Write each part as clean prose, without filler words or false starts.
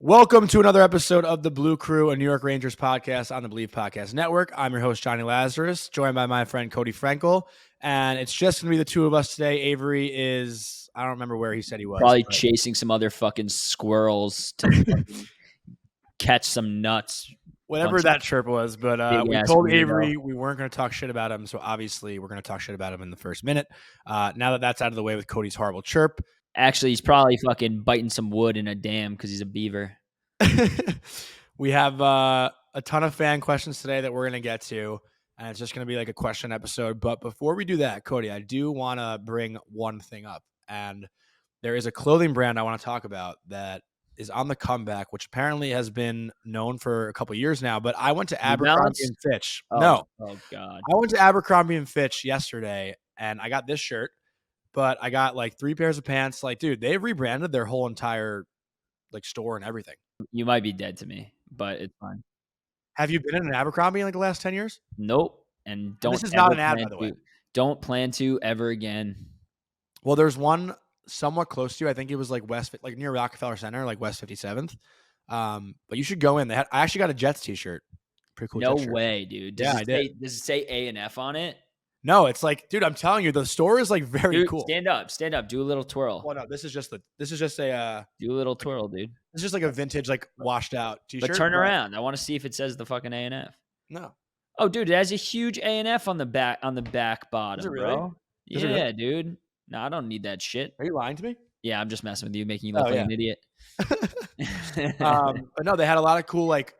Welcome to another episode of the Blue Crew, a New York Rangers podcast on the Believe Podcast Network. I'm your host, Jonny Lazarus, joined by my friend Cody Frankel. And it's just going to be the two of us today. Avery is, I don't remember where he said he was. Probably chasing some other fucking squirrels to catch some nuts. Whatever that chirp was. But we told Avery we weren't going to talk shit about him. So obviously we're going to talk shit about him in the first minute. Now that that's out of the way with Cody's horrible chirp. Actually, he's probably fucking biting some wood in a dam because he's a beaver. We have a ton of fan questions today that we're going to get to, and it's just going to be like a question episode. But before we do that, Cody, I do want to bring one thing up, and there is a clothing brand I want to talk about that is on the comeback, which apparently has been known for a couple years now. But I went to Abercrombie and Fitch. Oh God! I went to Abercrombie and Fitch yesterday, and I got this shirt, but I got like 3 pairs of pants. Like, dude, they've rebranded their whole entire like store and everything. You might be dead to me, but it's fine. Have you been in an Abercrombie in like the last 10 years? Nope. And don't. This is not an ad, by the way. Don't plan to ever again. Well, there's one somewhat close to you. I think it was like like near Rockefeller Center, like West 57th. But you should go in. I actually got a Jets t-shirt. Pretty cool. No way, dude. I did. Does it say A and F on it? No, it's like, dude, I'm telling you, the store is like very cool. Stand up, do a little twirl. Well, no, this is just a do a little twirl, dude. It's just like a vintage, like washed out t-shirt. But turn around. I want to see if it says the fucking A and F. No. Oh, dude, it has a huge A and F on the back bottom, is it really? bro. Yeah, really? Dude. No, I don't need that shit. Are you lying to me? Yeah, I'm just messing with you, making you look like an idiot. But no, they had a lot of cool like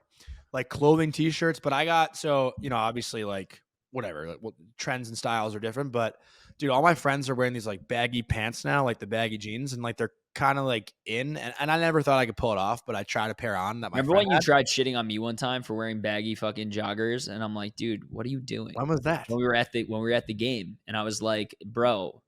clothing t-shirts, but I got obviously like whatever, trends and styles are different, but dude, all my friends are wearing these like baggy pants now, like the baggy jeans, and like they're kind of like in, and I never thought I could pull it off, but I tried a pair on that. Remember when you tried shitting on me one time for wearing baggy fucking joggers, and I'm like, dude, what are you doing? When was that? When we were at the game, and I was like, bro,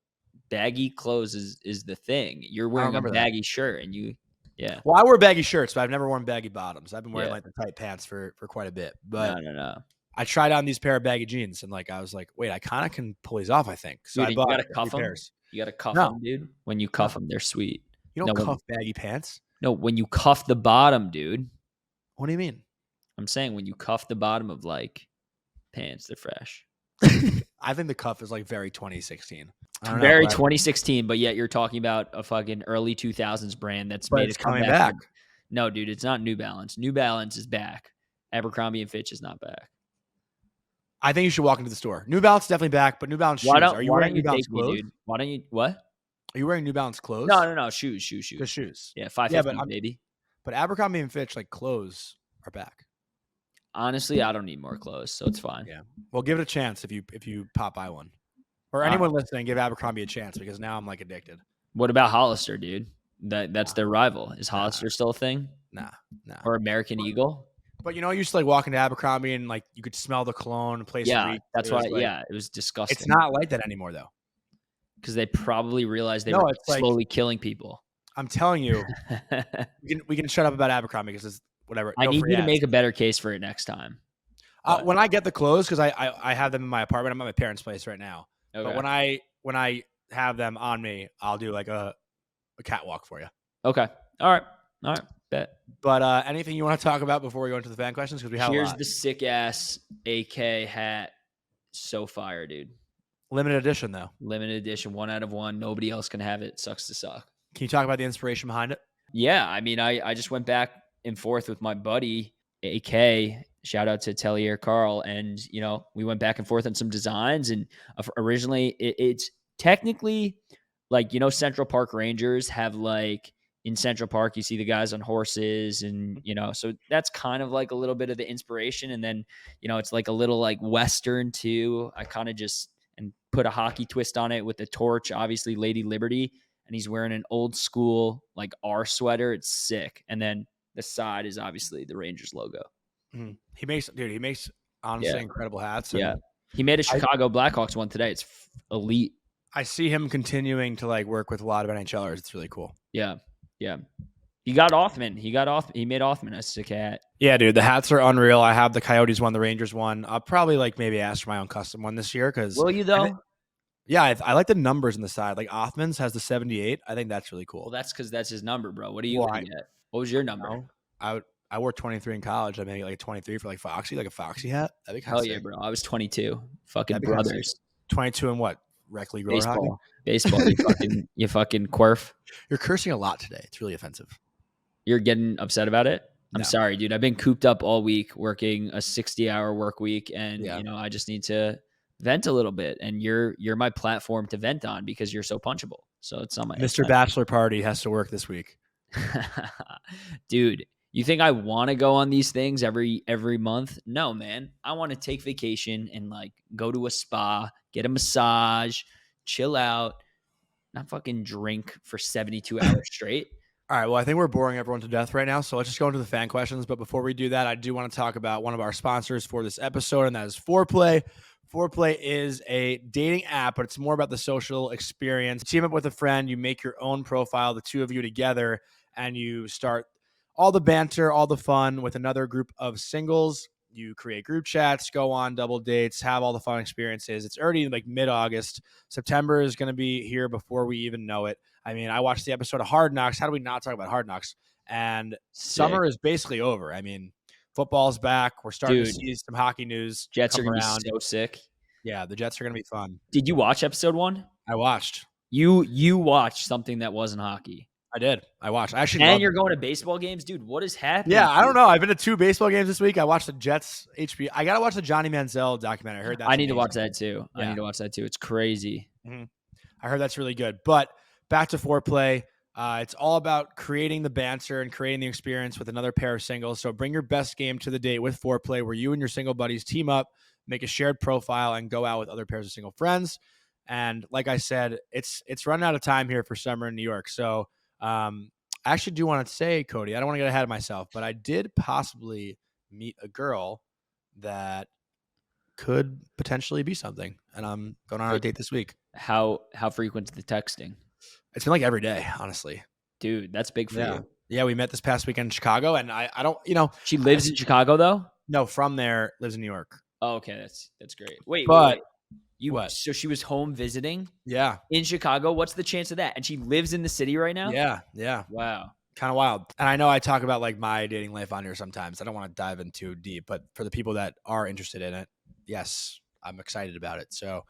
baggy clothes is the thing. You're wearing a baggy shirt, and you. Yeah. Well, I wear baggy shirts, but I've never worn baggy bottoms. I've been wearing like the tight pants for quite a bit. But no. I tried on these pair of baggy jeans, and like I was like, wait, I kind of can pull these off, I think. So dude, I bought you gotta cuff them. You gotta cuff them, dude. When you cuff them, they're sweet. You don't cuff baggy pants? No, when you cuff the bottom, dude. What do you mean? I'm saying when you cuff the bottom of like pants, they're fresh. I think the cuff is like very 2016. Very 2016, but yet you're talking about a fucking early 2000s brand that's made it coming back. No, dude, it's not New Balance. New Balance is back. Abercrombie and Fitch is not back. I think you should walk into the store. New Balance is definitely back, but New Balance shoes. Are you wearing New Balance clothes? Dude? Why don't you what? Are you wearing New Balance clothes? No. Shoes. Just shoes. Yeah, $5.50, baby. But Abercrombie and Fitch, like clothes, are back. Honestly, I don't need more clothes, so it's fine. Yeah. Well, give it a chance if you pop by one. Or anyone listening, give Abercrombie a chance because now I'm like addicted. What about Hollister, dude? That's their rival. Is Hollister still a thing? Nah. Or American Eagle? But you used to like walk into Abercrombie and like you could smell the cologne, place. Yeah, that's why. It was disgusting. It's not like that anymore though, because they probably realized they were slowly killing people. I'm telling you, we can shut up about Abercrombie because it's whatever. I need you to make a better case for it next time. When I get the clothes, because I have them in my apartment. I'm at my parents' place right now. Okay. But when I have them on me, I'll do like a catwalk for you. Okay. All right. Bet. But anything you want to talk about before we go into the fan questions? Because we have Here's the sick ass AK hat. So fire, dude. Limited edition though. Limited edition, 1 out of 1. Nobody else can have it. Sucks to suck. Can you talk about the inspiration behind it? Yeah, I mean, I just went back and forth with my buddy AK. Shout out to Tellier Carl, and we went back and forth on some designs. And originally, it's technically like Central Park Rangers have like. In Central Park, you see the guys on horses and, so that's kind of like a little bit of the inspiration. And then, it's like a little like Western too. I kind of just put a hockey twist on it with the torch, obviously Lady Liberty. And he's wearing an old school, like R sweater. It's sick. And then the side is obviously the Rangers logo. Mm-hmm. He makes honestly incredible hats. Yeah. He made a Chicago Blackhawks one today. It's elite. I see him continuing to like work with a lot of NHLers. It's really cool. Yeah. Yeah. He got Othman. He made Othman a sick hat. Yeah, dude. The hats are unreal. I have the Coyotes one, the Rangers one. I'll probably like maybe ask for my own custom one this year. Will you though? I like the numbers on the side. Like Othman's has the 78. I think that's really cool. Well, that's because that's his number, bro. What are you gonna get? What was your number? I wore 23 in college. I made like a 23 for like Foxy, like a Foxy hat. That'd be kind of Hell yeah, sick. bro. I was 22. Fucking That'd be kind of sick. brothers. 22 in what? Rec league roller hockey. Baseball. You fucking quirf. You're cursing a lot today. It's really offensive. You're getting upset about it? I'm No. sorry, dude. I've been cooped up all week working a 60-hour work week, and Yeah. I just need to vent a little bit. And you're my platform to vent on because you're so punchable. So it's not my Mr. Bachelor Party has to work this week. Dude, you think I want to go on these things every month? No, man. I want to take vacation and like go to a spa, get a massage, chill out, not fucking drink for 72 hours straight. All right. Well, I think we're boring everyone to death right now. So let's just go into the fan questions. But before we do that, I do want to talk about one of our sponsors for this episode, and that is Foreplay. Foreplay is a dating app, but it's more about the social experience. You team up with a friend, you make your own profile, the two of you together, and you start all the banter, all the fun with another group of singles. You create group chats, go on double dates, have all the fun experiences. It's already like mid-August. September is going to be here before we even know it. I mean, I watched the episode of Hard Knocks. How do we not talk about Hard Knocks? And summer is basically over. I mean, football's back. We're starting to see some hockey news. Jets are come going to around. be so sick. Yeah, the Jets are going to be fun. Did you watch episode 1? I watched. You watched something that wasn't hockey. I did. I watched. I actually And you're going to baseball games? Dude, what is happening? Yeah, I don't know. I've been to 2 baseball games this week. I watched the Jets HBO. I got to watch the Johnny Manziel documentary. I heard that. I need to watch that too. Yeah. I need to watch that too. It's crazy. Mm-hmm. I heard that's really good. But back to Foreplay. It's all about creating the banter and creating the experience with another pair of singles. So bring your best game to the date with Foreplay, where you and your single buddies team up, make a shared profile, and go out with other pairs of single friends. And like I said, it's running out of time here for summer in New York. So I actually do want to say, Cody, I don't want to get ahead of myself, but I did possibly meet a girl that could potentially be something, and I'm going on a date this week. How frequent's the texting? It's been like every day, honestly. Dude, that's big for you. Yeah, we met this past weekend in Chicago, and I don't, She lives in Chicago though? No, from there, lives in New York. Oh, okay, that's great. Wait. What? So she was home visiting? Yeah. In Chicago? What's the chance of that? And she lives in the city right now? Yeah. Wow. Kind of wild. And I know I talk about like my dating life on here sometimes. I don't want to dive in too deep, but for the people that are interested in it, yes, I'm excited about it. So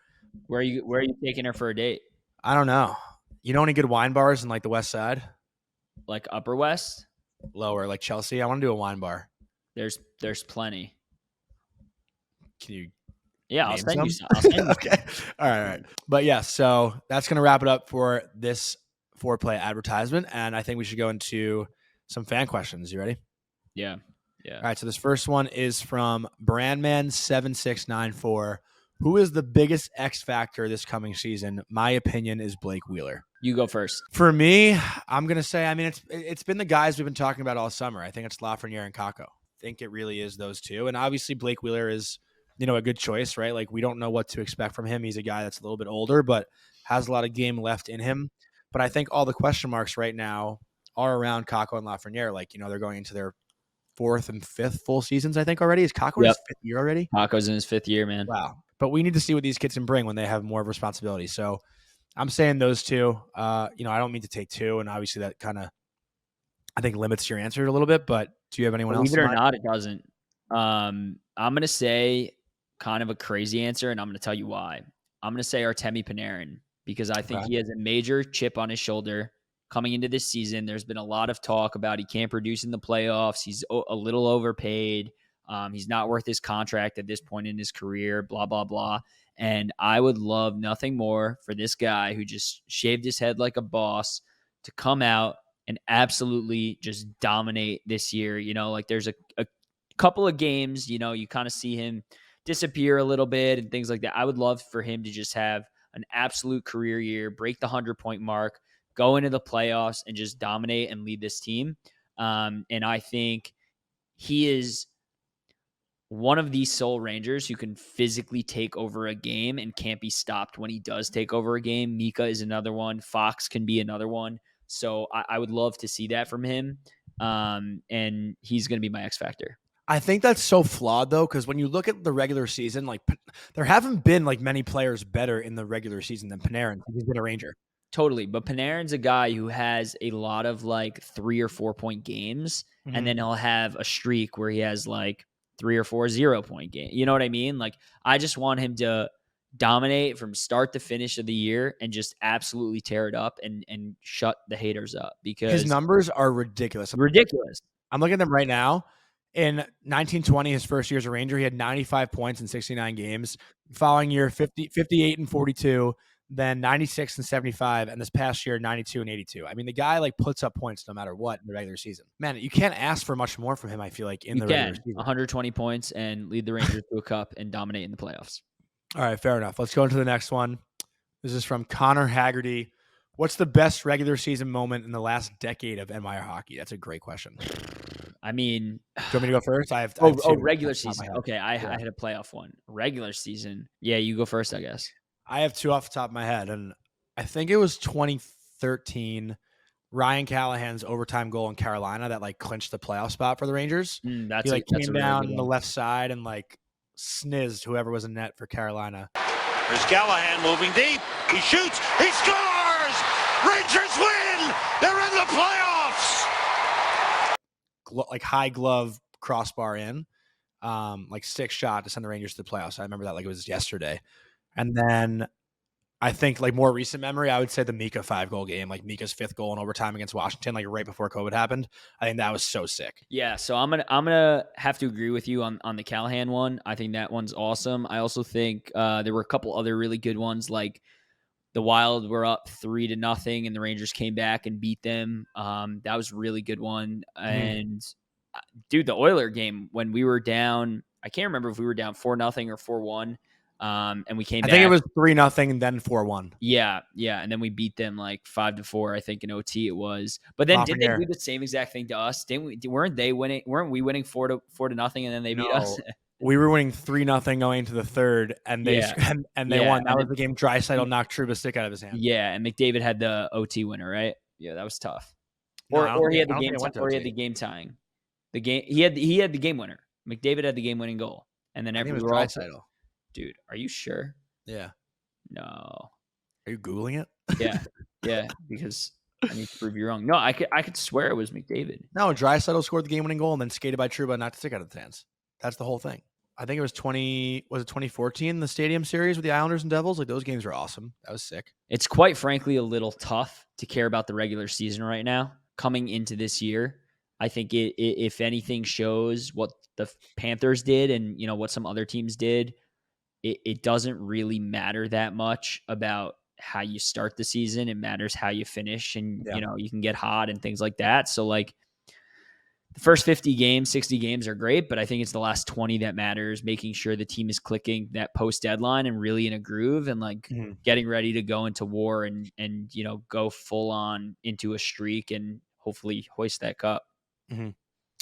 where are you taking her for a date? I don't know. You know any good wine bars in like the West Side? Like Upper West? Lower, like Chelsea? I want to do a wine bar. There's plenty. Can you? Yeah, I'll send you some. Okay. All right. But yeah, so that's going to wrap it up for this Foreplay advertisement. And I think we should go into some fan questions. You ready? Yeah. All right. So this first one is from Brandman7694. Who is the biggest X factor this coming season? My opinion is Blake Wheeler. You go first. For me, I'm going to say, I mean, it's been the guys we've been talking about all summer. I think it's Lafreniere and Kakko. I think it really is those two. And obviously Blake Wheeler is, a good choice, right? Like we don't know what to expect from him. He's a guy that's a little bit older, but has a lot of game left in him. But I think all the question marks right now are around Kakko and Lafreniere. Like, they're going into their 4th and 5th full seasons, I think already. Is Kakko in his 5th year already? Kakko's in his 5th year, man. Wow. But we need to see what these kids can bring when they have more of responsibility. So I'm saying those two. I don't mean to take 2, and obviously that kind of, I think, limits your answer a little bit. But do you have anyone else? Believe it or not, it doesn't. I'm going to say kind of a crazy answer, and I'm going to tell you why. I'm going to say Artemi Panarin, because I think he has a major chip on his shoulder coming into this season. There's been a lot of talk about he can't produce in the playoffs. He's a little overpaid. He's not worth his contract at this point in his career, blah, blah, blah. And I would love nothing more for this guy who just shaved his head like a boss to come out and absolutely just dominate this year. Like there's a couple of games, you kind of see him disappear a little bit and things like that. I would love for him to just have an absolute career year, break the 100-point mark, go into the playoffs and just dominate and lead this team. And I think he is one of these sole Rangers who can physically take over a game and can't be stopped when he does take over a game. Mika is another one. Fox can be another one. So I would love to see that from him. And he's going to be my X factor. I think that's so flawed, though, because when you look at the regular season, like there haven't been like many players better in the regular season than Panarin. He's been a Ranger. Totally. But Panarin's a guy who has a lot of like 3 or 4 point games, and then he'll have a streak where he has like 3 or 4 0-point games. You know what I mean? Like, I just want him to dominate from start to finish of the year and just absolutely tear it up and shut the haters up, His because numbers are ridiculous. ridiculous. I'm looking at them right now. In 1920, his first year as a Ranger, he had 95 points in 69 games. Following year, 58 and 42, then 96 and 75, and this past year, 92 and 82. I mean, the guy like puts up points no matter what in the regular season. Man, you can't ask for much more from him, I feel like, in You the regular can season. 120 points and lead the Rangers to a cup and dominate in the playoffs. All right, fair enough. Let's go into the next one. This is from Connor Haggerty. What's the best regular season moment in the last decade of NYR hockey? That's a great question. I mean, do you want me to go first? I have regular season. Okay, I had a playoff one. Regular season. Yeah, you go first, I guess. I have two off the top of my head, and I think it was 2013, Ryan Callahan's overtime goal in Carolina that like clinched the playoff spot for the Rangers. He like came down the left side and like snizzed whoever was in net for Carolina. There's Callahan moving deep. He shoots. He scores! Rangers win! They're in the playoffs! Like high glove crossbar in, like 6 shot to send the Rangers to the playoffs. I remember that like it was yesterday. And then I think like more recent memory, I would say the Mika 5-goal game, like Mika's 5th goal in overtime against Washington, like right before COVID happened. I think that was so sick. Yeah, so I'm gonna have to agree with you on the Callahan one. I think that one's awesome. I also think there were a couple other really good ones, like the Wild were up 3-0 and the Rangers came back and beat them. That was a really good one. And dude, the Oiler game when we were down, I can't remember if we were down 4-0 or 4-1. And we came back. I think it was 3-0 and then 4-1. Yeah. And then we beat them like 5-4, I think in OT it was. But then didn't they do the same exact thing to us? Weren't they winning? Weren't we winning 4-0 and then they beat us? We were winning 3-0 going to the third, and they won. That was the game Draisaitl knocked Trouba's stick out of his hand. Yeah, and McDavid had the OT winner, right? Yeah, that was tough. Or he had the game tying. He had the game winner. McDavid had the game winning goal, and then everyone was Draisaitl. Dude, are you sure? Yeah. No. Are you Googling it? Yeah, because I need to prove you wrong. No, I could swear it was McDavid. No, Draisaitl scored the game-winning goal and then skated by Trouba and knocked the stick out of his hands. That's the whole thing. I think it was 2014, the Stadium Series with the Islanders and Devils? Like, those games were awesome. That was sick. It's quite frankly a little tough to care about the regular season right now. Coming into this year, I think it if anything shows what the Panthers did and, you know, what some other teams did, it doesn't really matter that much about how you start the season. It matters how you finish, and you know, you can get hot and things like that. So like the first 50 games, 60 games are great, but I think it's the last 20 that matters, making sure the team is clicking that post deadline and really in a groove and like getting ready to go into war and, you know, go full on into a streak and hopefully hoist that cup.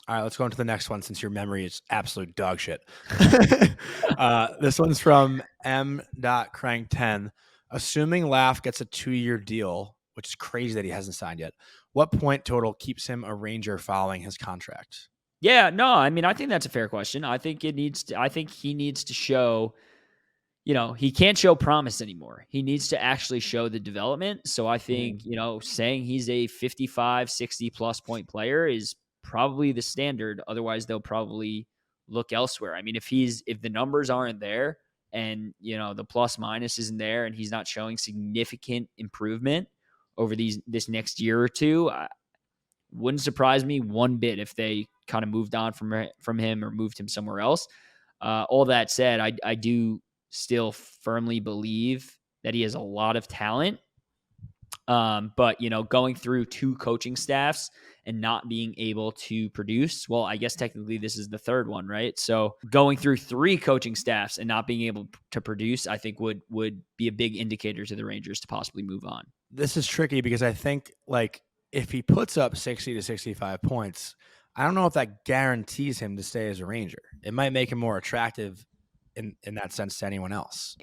All right, let's go into the next one since your memory is absolute dog shit. This one's from M.Crank10. Assuming Laugh gets a 2-year deal, which is crazy that he hasn't signed yet, what point total keeps him a Ranger following his contract? Yeah, no, I mean, I think that's a fair question. I think he needs to show, you know, he can't show promise anymore. He needs to actually show the development. So I think, you know, saying he's a 55, 60 plus point player is probably the standard. Otherwise, they'll probably look elsewhere. I mean, if the numbers aren't there and, you know, the plus minus isn't there and he's not showing significant improvement over this next year or two, wouldn't surprise me one bit if they kind of moved on from him or moved him somewhere else. All that said, I do still firmly believe that he has a lot of talent. But, you know, going through 2 coaching staffs and not being able to produce, well, I guess technically this is the third one, right? So going through 3 coaching staffs and not being able to produce, I think would be a big indicator to the Rangers to possibly move on. This is tricky because I think like if he puts up 60 to 65 points, I don't know if that guarantees him to stay as a Ranger. It might make him more attractive in that sense to anyone else.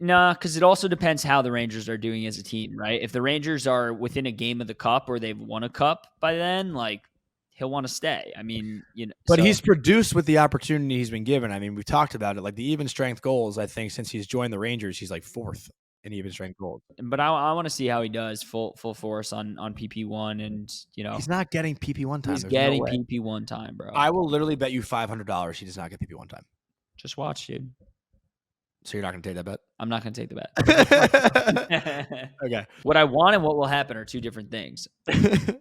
Nah, because it also depends how the Rangers are doing as a team, right? If the Rangers are within a game of the cup or they've won a cup by then, like, he'll want to stay. I mean, you know. But he's produced with the opportunity he's been given. I mean, we talked about it. Like the even strength goals, I think since he's joined the Rangers, he's like 4th. in even strength gold. But I want to see how he does full force on PP1, and He's not getting PP1 time. he's There's no getting way. PP1 time, bro. I will literally bet you $500 he does not get PP1 time. Just watch, dude. So you're not going to take that bet? I'm not going to take the bet. Okay. What I want and what will happen are two different things.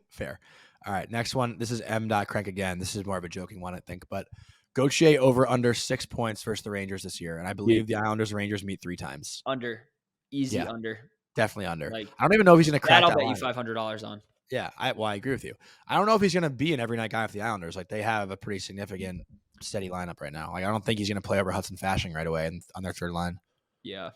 Fair. All right. Next one. This is M.Crank again. This is more of a joking one, I think. But Gauthier over under 6 points versus the Rangers this year. And I believe the Islanders and Rangers meet 3 times. Under. Easy under. Definitely under. Like, I don't even know if he's going to crack that. I'll bet you $500 on. Yeah. I agree with you. I don't know if he's going to be an every night guy for the Islanders. Like, they have a pretty significant steady lineup right now. Like, I don't think he's going to play over Hudson Fasching right away on their third line. Yeah.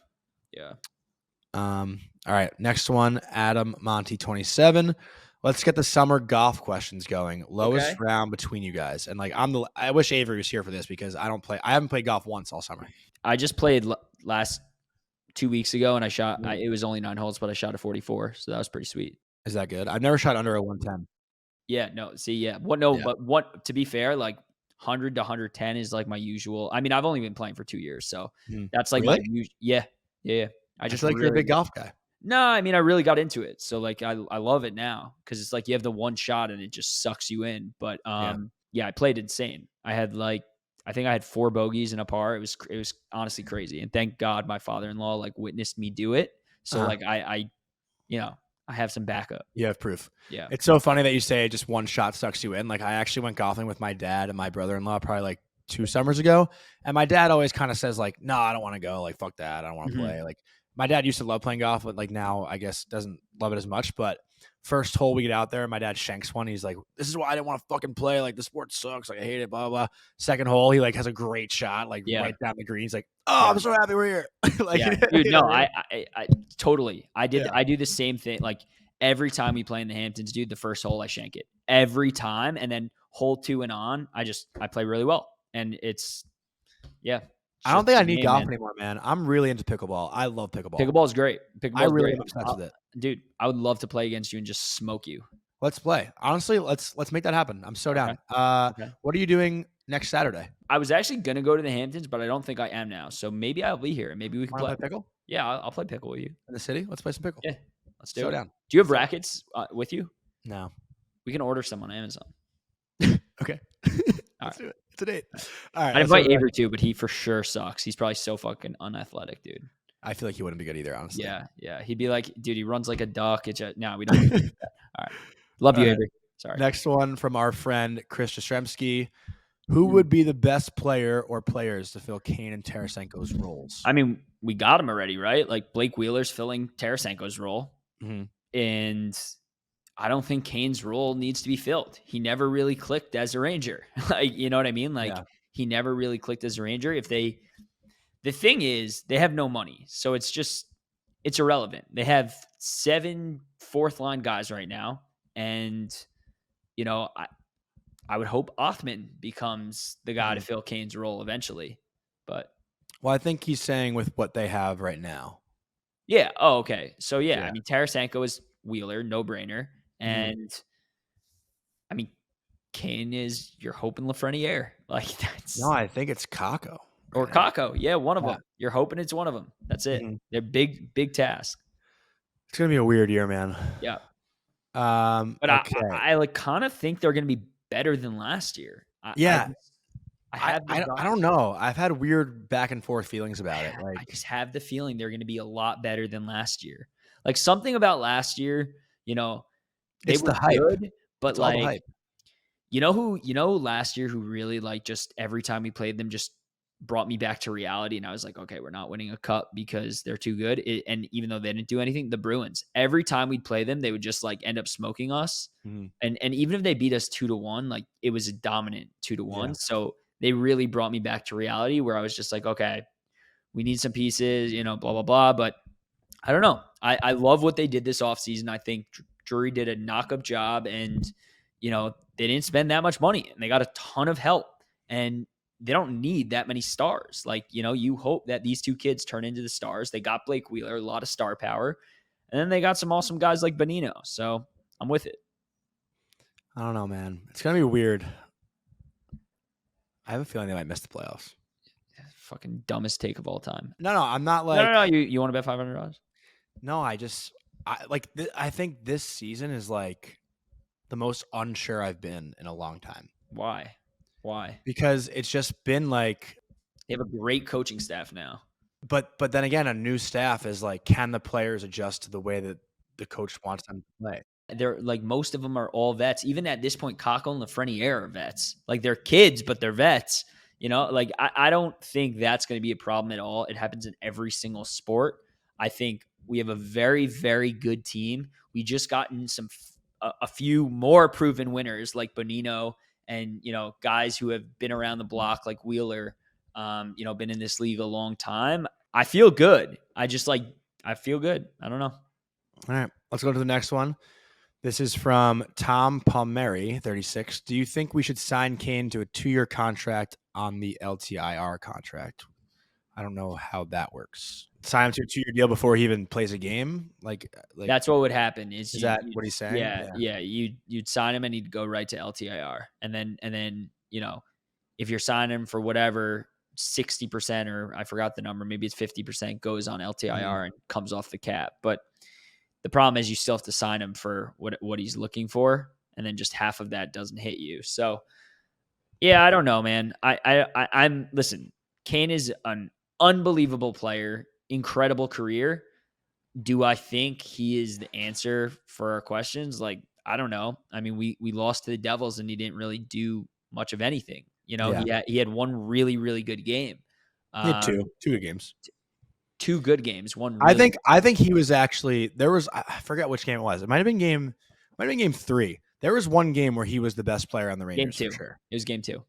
All right. Next one, Adam Monty 27. Let's get the summer golf questions going. Lowest round between you guys. And like, I wish Avery was here for this because I haven't played golf once all summer. I just played last 2 weeks ago and I shot, it was only 9 holes, but I shot a 44. So that was pretty sweet. Is that good? I've never shot under a 110. Yeah, no. See, yeah. But to be fair, like 100 to 110 is like my usual. I mean, I've only been playing for 2 years, so that's like my usual. Yeah. I just like you're a big golf guy. No, I mean, I really got into it. So like, I love it now because it's like you have the one shot and it just sucks you in. But yeah, I played insane. I think I had 4 bogeys and a par. It was honestly crazy. And thank God my father-in-law like witnessed me do it. So like I have some backup. You have proof. Yeah. It's so funny that you say just one shot sucks you in. Like, I actually went golfing with my dad and my brother-in-law probably like 2 summers ago. And my dad always kind of says like, no, I don't want to go. Like, fuck that. I don't want to play. Like, my dad used to love playing golf, but like now I guess doesn't love it as much. But first hole we get out there, my dad shanks one. He's like, this is why I didn't want to fucking play. Like, the sport sucks. Like, I hate it, blah, blah. Second hole, he like has a great shot, like right down the green. He's like, oh, I'm so happy we're here. Like, dude, no, I totally. I do the same thing. Like, every time we play in the Hamptons, dude, the first hole I shank it every time. And then hole 2 and on, I play really well. And it's, I don't think I need golf anymore, man. I'm really into pickleball. I love pickleball. Pickleball is great. I really am obsessed with it. Dude, I would love to play against you and just smoke you. Let's play. Honestly, let's make that happen. I'm so down. What are you doing next Saturday? I was actually going to go to the Hamptons, but I don't think I am now. So maybe I'll be here and maybe we can play pickle. Yeah, I'll play pickle with you. In the city? Let's play some pickle. Yeah, let's do it. So down. Do you have rackets with you? No. We can order some on Amazon. Okay. Let's do it. It's a date. All right. I'd invite Avery too, but he for sure sucks. He's probably so fucking unathletic, dude. I feel like he wouldn't be good either, honestly. Yeah. He'd be like, dude, he runs like a duck. No, we don't do that. All right. Love you, Avery. Sorry. Next one from our friend Chris Jastrzemski. Who would be the best player or players to fill Kane and Tarasenko's roles? I mean, we got him already, right? Like Blake Wheeler's filling Tarasenko's role. And I don't think Kane's role needs to be filled. He never really clicked as a Ranger. Like, you know what I mean? Like, he never really clicked as a Ranger. The thing is, they have no money. So it's irrelevant. They have 7 fourth-line guys right now. And, I would hope Othman becomes the guy to fill Kane's role eventually. But I think he's saying with what they have right now. Yeah. Oh, okay. So, I mean, Tarasenko is Wheeler, no-brainer. And I mean, Kane is your Hope and Lafreniere. Like, that's no, I think it's Kakko or Kakko. Yeah, one of them. You're hoping it's one of them. That's it. They're big task. It's gonna be a weird year, man. Yeah. But I like kind of think they're gonna be better than last year. I don't know. I've had weird back and forth feelings about it. Like, I just have the feeling they're gonna be a lot better than last year. Like, something about last year, they were good, but it's like, hype. Last year who really like just every time we played them just brought me back to reality. And I was like, okay, we're not winning a cup because they're too good. And even though they didn't do anything, the Bruins, every time we'd play them, they would just like end up smoking us. And even if they beat us 2-1, like it was a dominant 2-1. Yeah. So they really brought me back to reality where I was just like, okay, we need some pieces, blah, blah, blah. But I don't know. I love what they did this offseason. I think Drury did a knock-up job and, they didn't spend that much money and they got a ton of help and they don't need that many stars. Like, you hope that these 2 kids turn into the stars. They got Blake Wheeler, a lot of star power, and then they got some awesome guys like Bonino. So I'm with it. I don't know, man. It's going to be weird. I have a feeling they might miss the playoffs. Fucking dumbest take of all time. No, I'm not like... No. You want to bet $500? No, I think this season is like the most unsure I've been in a long time Why? Why? because it's just been like, They have a great coaching staff now. but then again, a new staff is like, can the players adjust to the way that the coach wants them to play? They're like most of them are all vets. Even at this point, Kako and Lafreniere are vets. Like they're kids, but they're vets. You know, like I don't think that's going to be a problem at all. It happens in every single sport. I think we have a very, very good team. We just gotten a few more proven winners like Bonino and guys who have been around the block like Wheeler. Been in this league a long time. I feel good. I feel good. I don't know. All right, let's go to the next one. This is from Tom Palmieri, 36. Do you think we should sign Kane to a 2-year contract on the LTIR contract? I don't know how that works. Sign him to a 2-year deal before he even plays a game? Like That's what would happen. Is that what he's saying? Yeah. You'd sign him and he'd go right to LTIR, and then if you're signing him for whatever 60% or I forgot the number, maybe it's 50% goes on LTIR and comes off the cap. But the problem is you still have to sign him for what he's looking for, and then just half of that doesn't hit you. So yeah, I don't know, man. I'm listen. Kane is an unbelievable player, incredible career. Do I think he is the answer for our questions? Like, I don't know. I mean, we lost to the Devils and he didn't really do much of anything. He had one really, really good game. He had two good games. Two good games. One really I think he was actually I forget which game it was. It might have been game 3. There was one game where he was the best player on the Rangers game 2. for sure. It was game 2.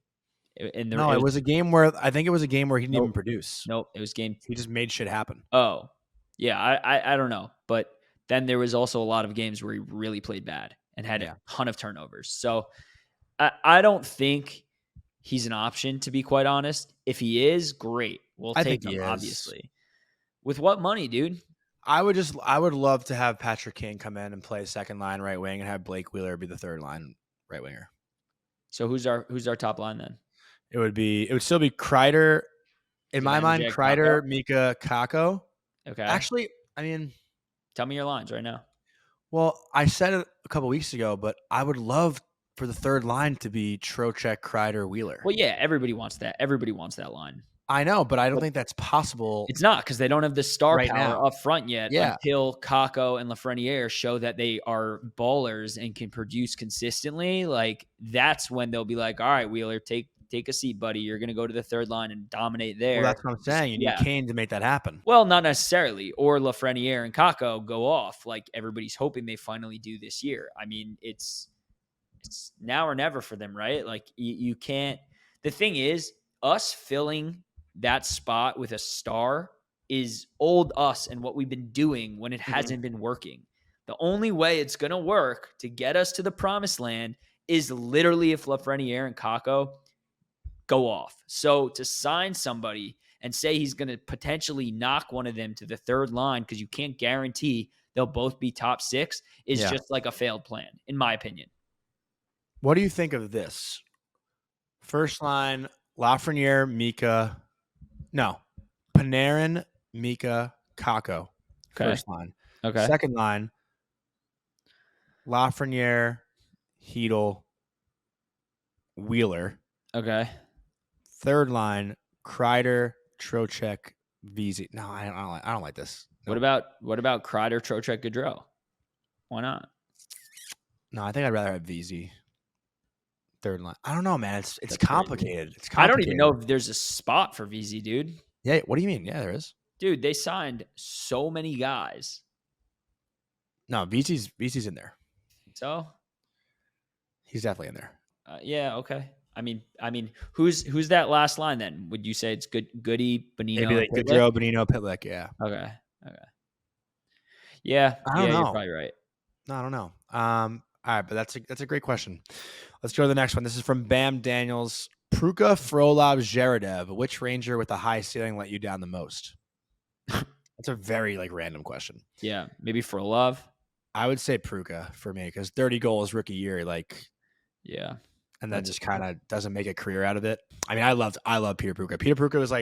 It was a game where he didn't even produce. Nope, it was game. He just made shit happen. Oh, yeah. I don't know, but then there was also a lot of games where he really played bad and had a ton of turnovers. So I don't think he's an option, to be quite honest. If he is, great. We'll take him, obviously. With what money, dude? I would love to have Patrick Kane come in and play second line right wing and have Blake Wheeler be the third line right winger. So who's our top line then? It would still be Kreider. In my mind, Kreider, Mika, Kako. Okay. Actually, I mean, tell me your lines right now. Well, I said it a couple weeks ago, but I would love for the third line to be Trocheck, Kreider, Wheeler. Well, yeah, everybody wants that. Everybody wants that line. I know, but I don't think that's possible. It's not because they don't have the star right power now. up front yet until Kako and Lafreniere show that they are ballers and can produce consistently. Like, that's when they'll be like, all right, Wheeler, take a seat, buddy. You're going to go to the third line and dominate there. Well, that's what I'm saying. You need Kane to make that happen. Well, not necessarily. Or Lafreniere and Kako go off like everybody's hoping they finally do this year. I mean, it's now or never for them, right? Like, you can't. The thing is, us filling that spot with a star is old us and what we've been doing when it hasn't been working. The only way it's going to work to get us to the promised land is literally if Lafreniere and Kako go off. So to sign somebody and say he's going to potentially knock one of them to the third line because you can't guarantee they'll both be top 6 is just like a failed plan, in my opinion. What do you think of this? First line, Lafreniere, Mika. No, Panarin, Mika, Kako. First line. Okay. Second line, Lafreniere, Hedl, Wheeler. Okay. Third line, Kreider, Trocheck, Vesey. No, I don't like this. No. What about Kreider, Trocheck, Gaudreau? Why not? No, I think I'd rather have Vesey. Third line. I don't know, man. It's complicated. It's complicated. I don't even know if there's a spot for VZ, dude. Yeah, what do you mean? Yeah, there is. Dude, they signed so many guys. No, VZ's in there. So? He's definitely in there. Yeah, okay. I mean, who's that last line then? Would you say it's Goody, Bonino? Maybe like Gaudreau, Bonino, Pitlick, yeah. Okay. Yeah, I don't know. You're probably right. No, I don't know. All right, but that's a great question. Let's go to the next one. This is from Bam Daniels. Pruka, Frolov, Zheredev. Which Ranger with a high ceiling let you down the most? That's a very random question. Yeah, maybe Frolov. I would say Pruka for me because 30 goals rookie year, yeah, and then just kind of doesn't make a career out of it. I mean, I love Peter Pruka. Peter Pruka was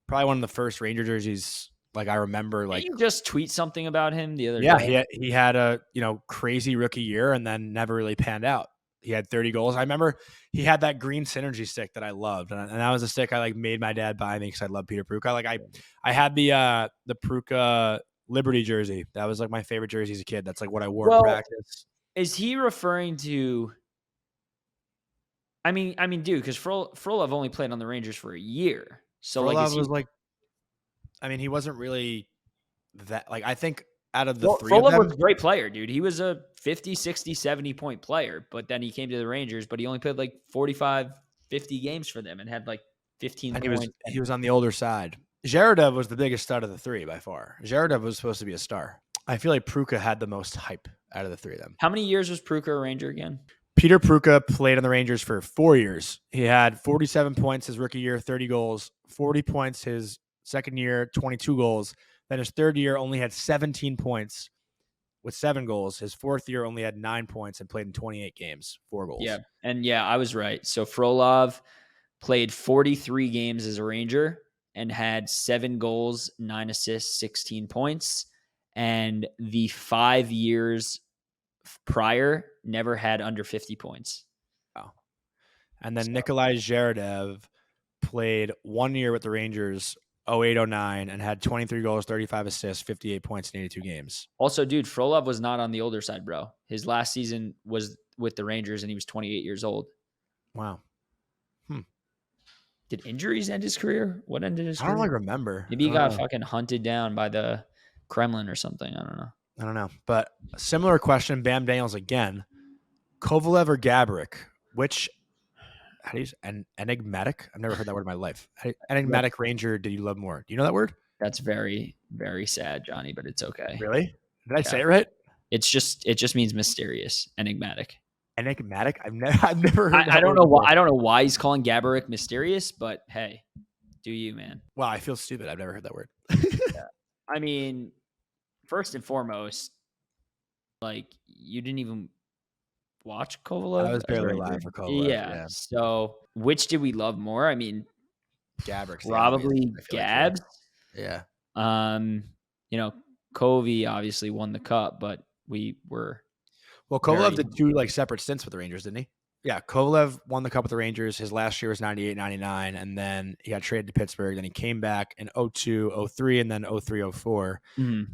probably one of the first Ranger jerseys Like I remember, Did like you just tweet something about him the other yeah, day? he had a crazy rookie year and then never really panned out. He had 30 goals. I remember he had that green synergy stick that I loved, and that was a stick I like made my dad buy me because I love Peter Pruka. Like I had the Pruka Liberty jersey. That was like my favorite jersey as a kid. That's like what I wore in Well, practice. is he referring to? I mean, dude, because Frolov only played on the Rangers for a year, so like, is Frolov he? was like, I mean, he wasn't really that. Like I think out of the Well, three of Frolov them, was a great player, dude. He was a 50, 60, 70-point player, but then he came to the Rangers, but he only played like 45, 50 games for them and had like 15 and points. he was on the older side. Zheredev was the biggest stud of the three by far. Zheredev was supposed to be a star. I feel like Pruka had the most hype out of the three of them. How many years was Pruka a Ranger again? Peter Pruka played on the Rangers for 4 years. He had 47 points his rookie year, 30 goals, 40 points his second year, 22 goals. Then his third year only had 17 points with 7 goals. His fourth year only had 9 points and played in 28 games, 4 goals. Yeah. And yeah, I was right. So Frolov played 43 games as a Ranger and had 7 goals, 9 assists, 16 points. And the 5 years prior never had under 50 points. Wow. And then Nikolai Zheredev played 1 year with the Rangers, 08-09, and had 23 goals, 35 assists, 58 points in 82 games. Also, dude, Frolov was not on the older side, bro. His last season was with the Rangers, and he was 28 years old. Wow. Did injuries end his career? What ended his I career? don't really remember. Maybe he got fucking hunted down by the Kremlin or something. I don't know. But a similar question, Bam Daniels again. Kovalev or Gaborik? Which, how do you say, enigmatic? I've never heard that word in my life. Enigmatic Ranger did you love more? Do you know that word? That's very, very sad, Johnny, but it's okay. Really? Did I say it right? It just means mysterious, enigmatic. Enigmatic? I've never heard that I don't word know before. why I don't know why he's calling Gaborik mysterious, but hey, do you, man? Wow, I feel stupid. I've never heard that word. Yeah. I mean, first and foremost, like you didn't even watch Kovalev. I was as a barely Ranger? alive for Kovalev. Yeah. So, which did we love more? I mean, Gaborik's probably Gabs. Yeah. You know, Covey obviously won the cup, but we were. Well, Kovalev did 2 like separate stints with the Rangers, didn't he? Yeah, Kovalev won the cup with the Rangers. His last year was 98, 99, and then he got traded to Pittsburgh. Then he came back in 02, 03, and then 03, 04.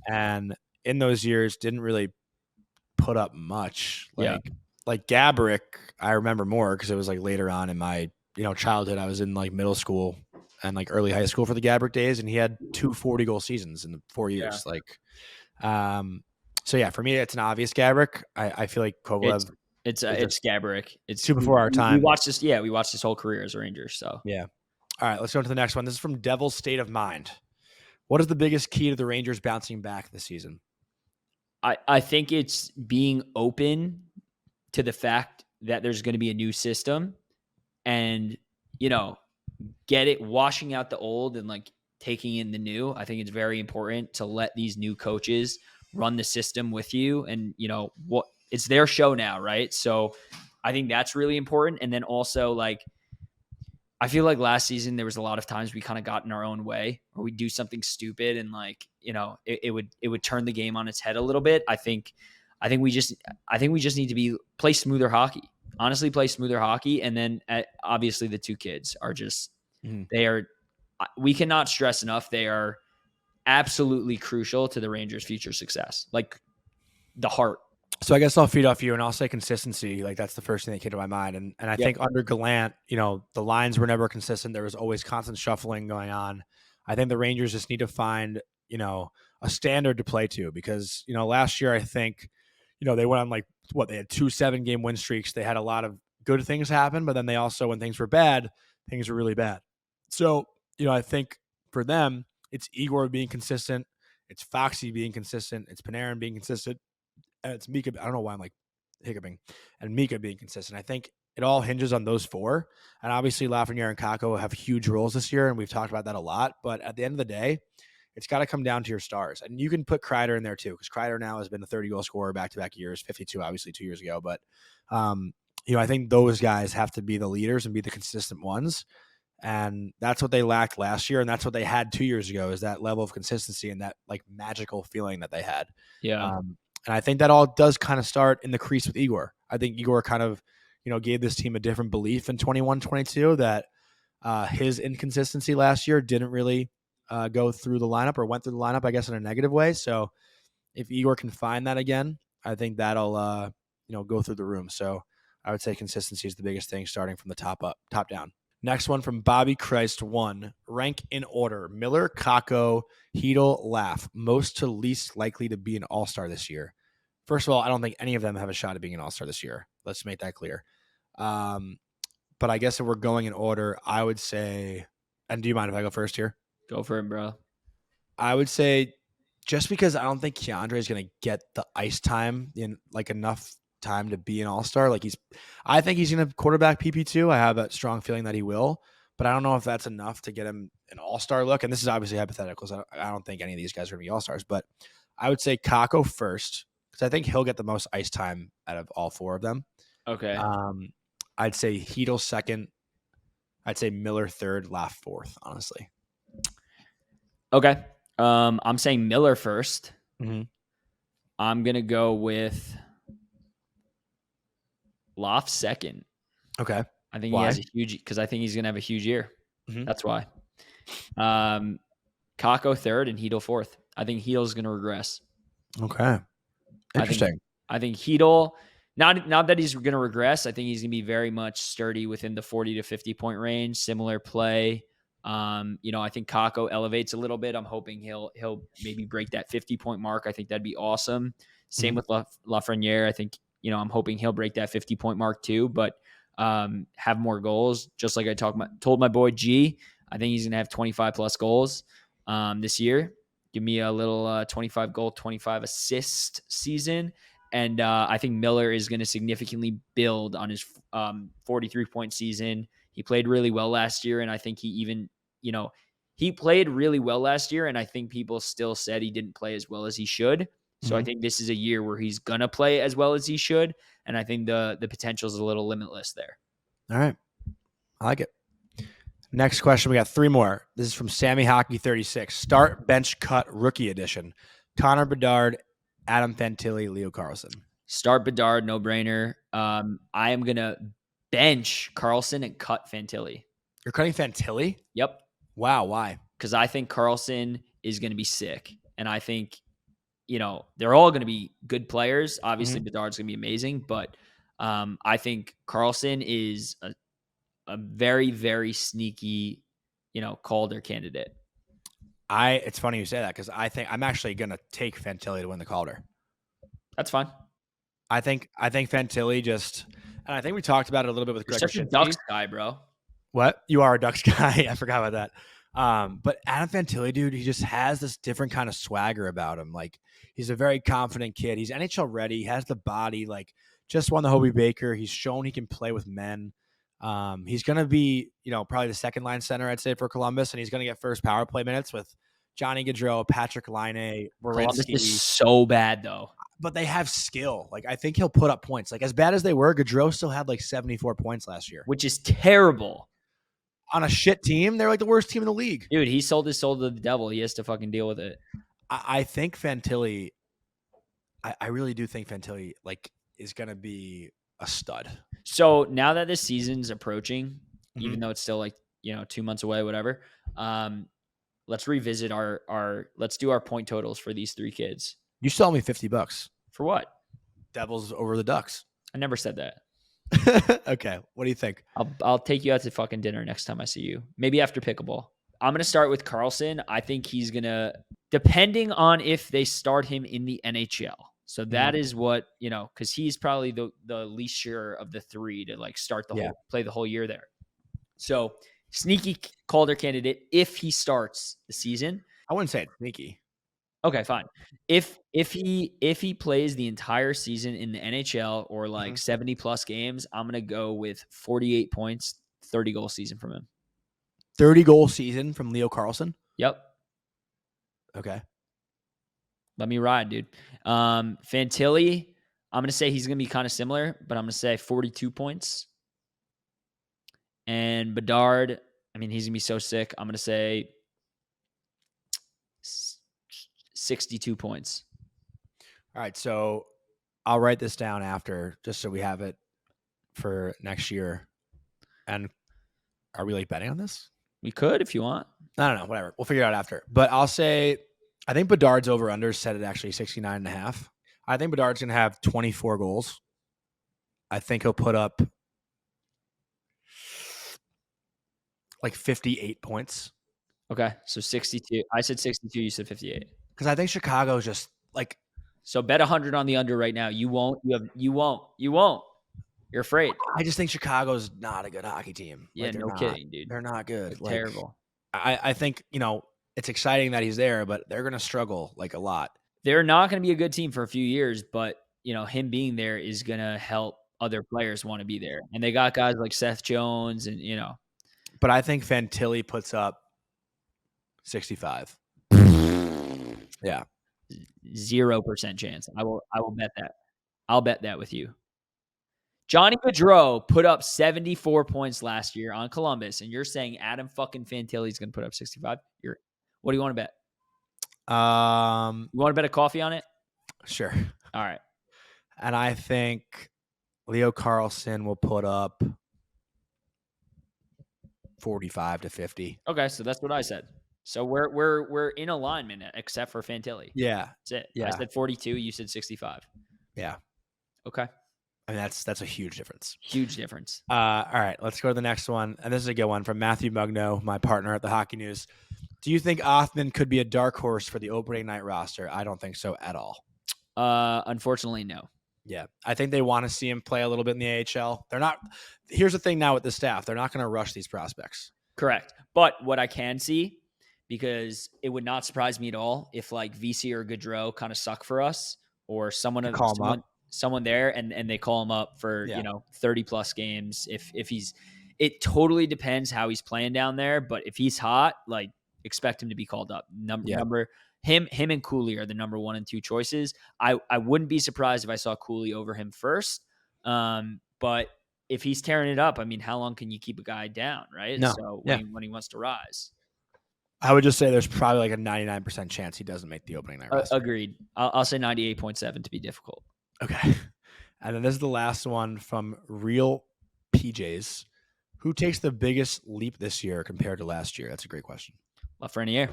And in those years, didn't really put up much. Like Gaborik, I remember more because it was like later on in my childhood. I was in like middle school and like early high school for the Gaborik days, and he had 2 40-goal seasons in the 4 years. Yeah. So yeah, for me, it's an obvious Gaborik. I feel like Kovalev. It's Gaborik. It's too before our time. We watched this. Yeah, we watched his whole career as a Ranger. So yeah. All right, let's go to the next one. This is from Devil's State of Mind. What is the biggest key to the Rangers bouncing back this season? I think it's being open to the fact that there's going to be a new system, and washing out the old and like taking in the new. I think it's very important to let these new coaches run the system with you, and it's their show now, right? So I think that's really important. And then also, like, I feel like last season there was a lot of times we kind of got in our own way, or we do something stupid, and like it would turn the game on its head a little bit. I think we just need to play smoother hockey. Honestly, play smoother hockey, and then obviously the 2 kids are just they are. We cannot stress enough. They are absolutely crucial to the Rangers' future success. Like the heart. So I guess I'll feed off you, and I'll say consistency. Like that's the first thing that came to my mind. And I think under Gallant, the lines were never consistent. There was always constant shuffling going on. I think the Rangers just need to find, a standard to play to, because, last year I think, they went on they had 2 7-game win streaks. They had a lot of good things happen, but then they also, when things were bad, things were really bad. So, I think for them, it's Igor being consistent. It's Foxy being consistent. It's Panarin being consistent. And it's Mika. I don't know why I'm like hiccuping. And Mika being consistent. I think it all hinges on those 4. And obviously Lafreniere and Kakko have huge roles this year, and we've talked about that a lot. But at the end of the day, it's got to come down to your stars. And you can put Kreider in there too, because Kreider now has been a 30-goal scorer back-to-back years, 52 obviously 2 years ago. But, I think those guys have to be the leaders and be the consistent ones. And that's what they lacked last year, and that's what they had 2 years ago, is that level of consistency and that like magical feeling that they had. Yeah. And I think that all does kind of start in the crease with Igor. I think Igor kind of, gave this team a different belief in 21-22 that his inconsistency last year didn't really go through the lineup, or went through the lineup, I guess, in a negative way. So if Igor can find that again, I think that'll go through the room. So I would say consistency is the biggest thing, starting from the top down. Next one from Bobby Christ 1. Rank in order: Miller, Kako, Heedle, Laugh. Most to least likely to be an all-star this year. First of all, I don't think any of them have a shot at being an all-star this year. Let's make that clear. But I guess if we're going in order, I would say, and do you mind if I go first here? Go for it, bro. I would say, just because I don't think Keandre is going to get the ice time in like enough time to be an all-star. I think he's going to quarterback PP2. I have a strong feeling that he will, but I don't know if that's enough to get him an all-star look. And this is obviously hypothetical, so I don't think any of these guys are going to be all-stars, but I would say Kako first, because I think he'll get the most ice time out of all four of them. Okay. I'd say Heedle second. I'd say Miller third, Laugh fourth, honestly. Okay. I'm saying Miller first. Mm-hmm. I'm going to go with Laugh second. Okay. I think Why? he has because I think he's going to have a huge year. Mm-hmm. That's why. Kako third and Heedle fourth. I think Heedle's going to regress. Okay. Interesting. I think Heedle, not that he's going to regress, I think he's going to be very much sturdy within the 40 to 50 point range, similar play. I think Kako elevates a little bit. I'm hoping he'll maybe break that 50 point mark. I think that'd be awesome. Same with Lafreniere. I think, I'm hoping he'll break that 50 point mark too, but have more goals. Just like I told my boy G, I think he's going to have 25 plus goals this year. Give me a little 25 goal, 25 assist season. And I think Miller is going to significantly build on his 43-point season. He played really well last year, and I think he played really well last year, and I think people still said he didn't play as well as he should. So I think this is a year where he's going to play as well as he should, and I think the potential is a little limitless there. All right. I like it. Next question. We got three more. This is from Sammy Hockey 36. Start, bench, cut, rookie edition. Connor Bedard, Adam Fantilli, Leo Carlson. Start Bedard, no brainer. I am going to bench Carlson and cut Fantilli. You're cutting Fantilli? Yep. Wow. Why? Because I think Carlson is going to be sick. And I think, they're all going to be good players. Obviously, Bedard's going to be amazing. But I think Carlson is a very, very sneaky, Calder candidate. It's funny you say that, because I think I'm actually going to take Fantilli to win the Calder. That's fine. I think Fantilli and I think we talked about it a little bit with Greg. You're such a Ducks guy, bro. What? You are a Ducks guy. I forgot about that. But Adam Fantilli, dude, he just has this different kind of swagger about him. Like, he's a very confident kid. He's NHL ready. He has the body. Like, just won the Hobie Baker. He's shown he can play with men. He's going to be, probably the second line center, I'd say, for Columbus, and he's going to get first power play minutes with Johnny Gaudreau, Patrick Laine, Columbus is so bad, though. But they have skill. Like, I think he'll put up points. Like, as bad as they were, Gaudreau still had like 74 points last year, which is terrible. On a shit team, they're like the worst team in the league. Dude, he sold his soul to the devil. He has to fucking deal with it. I think Fantilli, I really do think Fantilli is going to be a stud. So now that this season's approaching, even though it's still 2 months away, whatever, let's revisit let's do our point totals for these three kids. You still owe me $50. For what? Devils over the Ducks. I never said that. Okay. What do you think? I'll take you out to fucking dinner next time I see you. Maybe after pickleball. I'm going to start with Carlson. I think he's going to, depending on if they start him in the NHL. So that is what, because he's probably the least sure of the three to start play the whole year there. So sneaky Calder candidate if he starts the season. I wouldn't say it's sneaky. Okay, fine. If he plays the entire season in the NHL or 70 plus games, I'm gonna go with 48 points, 30 goal season from him. 30 goal season from Leo Carlson? Yep. Okay. Let me ride, dude. Fantilli, I'm gonna say he's gonna be kind of similar, but I'm gonna say 42 points. And Bedard, I mean, he's going to be so sick. I'm going to say 62 points. All right, so I'll write this down after just so we have it for next year. And are we like betting on this? We could if you want. I don't know, whatever. We'll figure it out after. But I'll say I think Bedard's over-under set at actually 69.5. I think Bedard's going to have 24 goals. I think he'll put up like 58 points. Okay, so 62. I said 62. You said 58. Because I think Chicago's just like. So bet 100 on the under right now. You won't. You won't. You're afraid. I just think Chicago's not a good hockey team. Yeah, no kidding, dude. They're not good. They're terrible. I think, it's exciting that he's there, but they're going to struggle like a lot. They're not going to be a good team for a few years, but, him being there is going to help other players want to be there. And they got guys like Seth Jones and, But I think Fantilli puts up 65. Yeah. 0% chance. I will bet that. I'll bet that with you. Johnny Gaudreau put up 74 points last year on Columbus, and you're saying Adam fucking Fantilli is going to put up 65? What do you want to bet? You want to bet a coffee on it? Sure. All right. And I think Leo Carlson will put up 45 to 50. Okay, so that's what I said. So we're in alignment except for Fantilli. Yeah. That's it. Yeah. I said 42, you said 65. Yeah. Okay. I mean, that's a huge difference. Huge difference. All right, let's go to the next one. And this is a good one from Matthew Mugno, my partner at the Hockey News. Do you think Othman could be a dark horse for the opening night roster? I don't think so at all. Unfortunately, no. Yeah, I think they want to see him play a little bit in the AHL. They're not. Here's the thing now with the staff. They're not going to rush these prospects. Correct. But what I can see, because it would not surprise me at all if like VC or Gaudreau kind of suck for us, or someone there and they call him up for 30 plus games. If he's, it totally depends how he's playing down there. But if he's hot, like expect him to be called up. Him and Cooley are the number 1 and 2 choices. I wouldn't be surprised if I saw Cooley over him first. But if he's tearing it up, I mean, how long can you keep a guy down, right? No. So when he wants to rise. I would just say there's probably like a 99% chance he doesn't make the opening night roster. Agreed. I'll say 98.7 to be difficult. Okay. And then this is the last one from Real PJs. Who takes the biggest leap this year compared to last year? That's a great question. Lafreniere.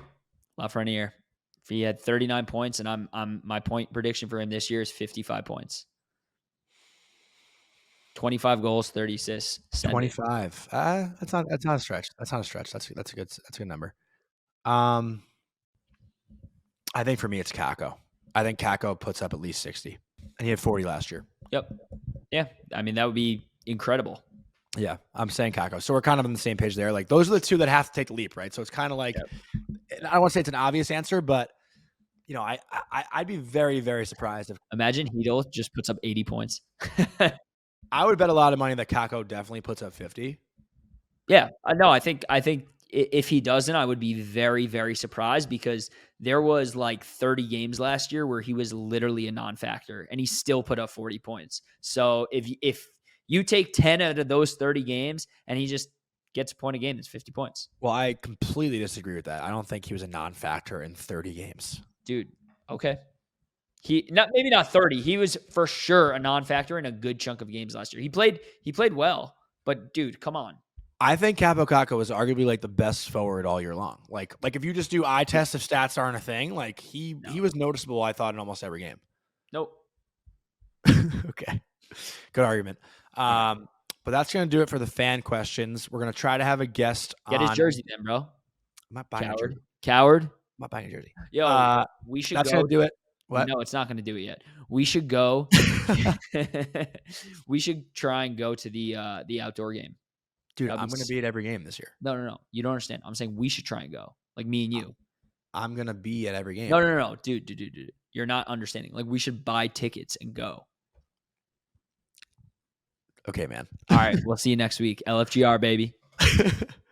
If he had 39 points and I'm my point prediction for him this year is 55 points. 25 goals, 30 assists. 25. That's not a stretch. That's not a stretch. That's a good number. I think for me it's Kakko. I think Kakko puts up at least 60. And he had 40 last year. Yep. Yeah. I mean, that would be incredible. Yeah. I'm saying Kakko. So we're kind of on the same page there. Like those are the two that have to take the leap, right? So it's kind of like, I don't want to say it's an obvious answer, but I'd be very, very surprised if. Imagine Hedl just puts up 80 points. I would bet a lot of money that Kakko definitely puts up 50. Yeah. No, I think if he doesn't, I would be very, very surprised because there was like 30 games last year where he was literally a non-factor and he still put up 40 points. So if you take 10 out of those 30 games and he just gets a point a game, that's 50 points. Well, I completely disagree with that. I don't think he was a non-factor in 30 games. Dude, okay. Maybe not 30. He was for sure a non-factor in a good chunk of games last year. He played well, but dude, come on. I think Kaapo Kakko was arguably like the best forward all year long. Like if you just do eye tests, if stats aren't a thing, like he was noticeable, I thought, in almost every game. Nope. Okay. Good argument. But that's going to do it for the fan questions. We're going to try to have a guest. Get his jersey then, bro. I'm not buying a jersey. Coward. I'm not buying a jersey. Yo, we should that's going to do it. What? No, it's not going to do it yet. We should go. We should try and go to the outdoor game. Dude, I'm going to be at every game this year. No. You don't understand. I'm saying we should try and go. Like me and you. I'm going to be at every game. No. Dude. You're not understanding. Like we should buy tickets and go. Okay, man. All right. We'll see you next week. LFGR, baby.